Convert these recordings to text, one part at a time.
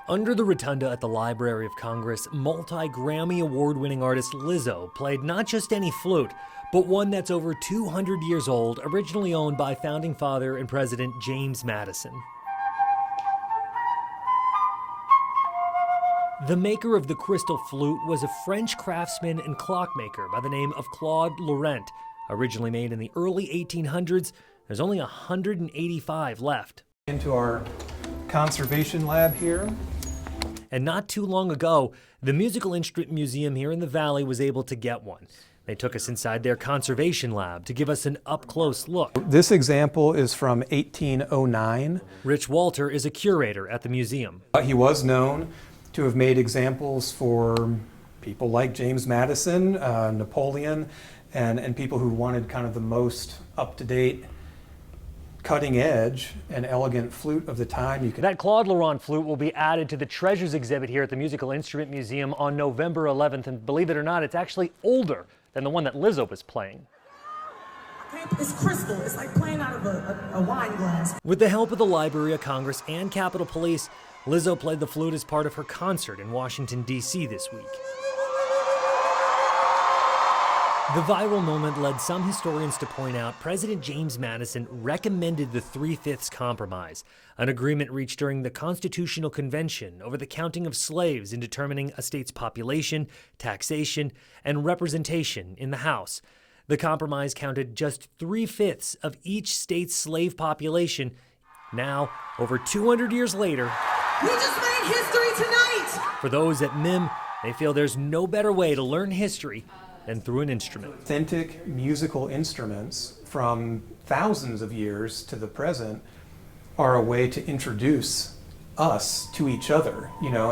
Under the rotunda at the Library of Congress, multi-Grammy award-winning artist Lizzo played not just any flute, but one that's over 200 years old, originally owned by founding father and President James Madison. The maker of the crystal flute was a French craftsman and clockmaker by the name of Claude Laurent. Originally made in the early 1800s, there's only 185 left. Into our conservation lab here. And not too long ago, the Musical Instrument Museum here in the Valley was able to get one. They took us inside their conservation lab to give us an up-close look. This example is from 1809. Rich Walter is a curator at the museum. He was known to have made examples for people like James Madison, Napoleon, and people who wanted kind of the most up-to-date, cutting-edge and elegant flute of the time. That Claude Laurent flute will be added to the Treasures exhibit here at the Musical Instrument Museum on November 11th, and believe it or not, it's actually older than the one that Lizzo was playing. It's crystal. It's like playing out of a wine glass. With the help of the Library of Congress and Capitol Police, Lizzo played the flute as part of her concert in Washington, D.C. this week. The viral moment led some historians to point out President James Madison recommended the 3/5 compromise, an agreement reached during the Constitutional Convention over the counting of slaves in determining a state's population, taxation, and representation in the House. The compromise counted just 3/5 of each state's slave population. Now, over 200 years later, we just made history tonight! For those at MIM, they feel there's no better way to learn history than through an instrument. Authentic musical instruments from thousands of years to the present are a way to introduce us to each other, you know.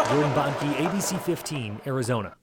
Jordan Bonke, ABC 15, Arizona.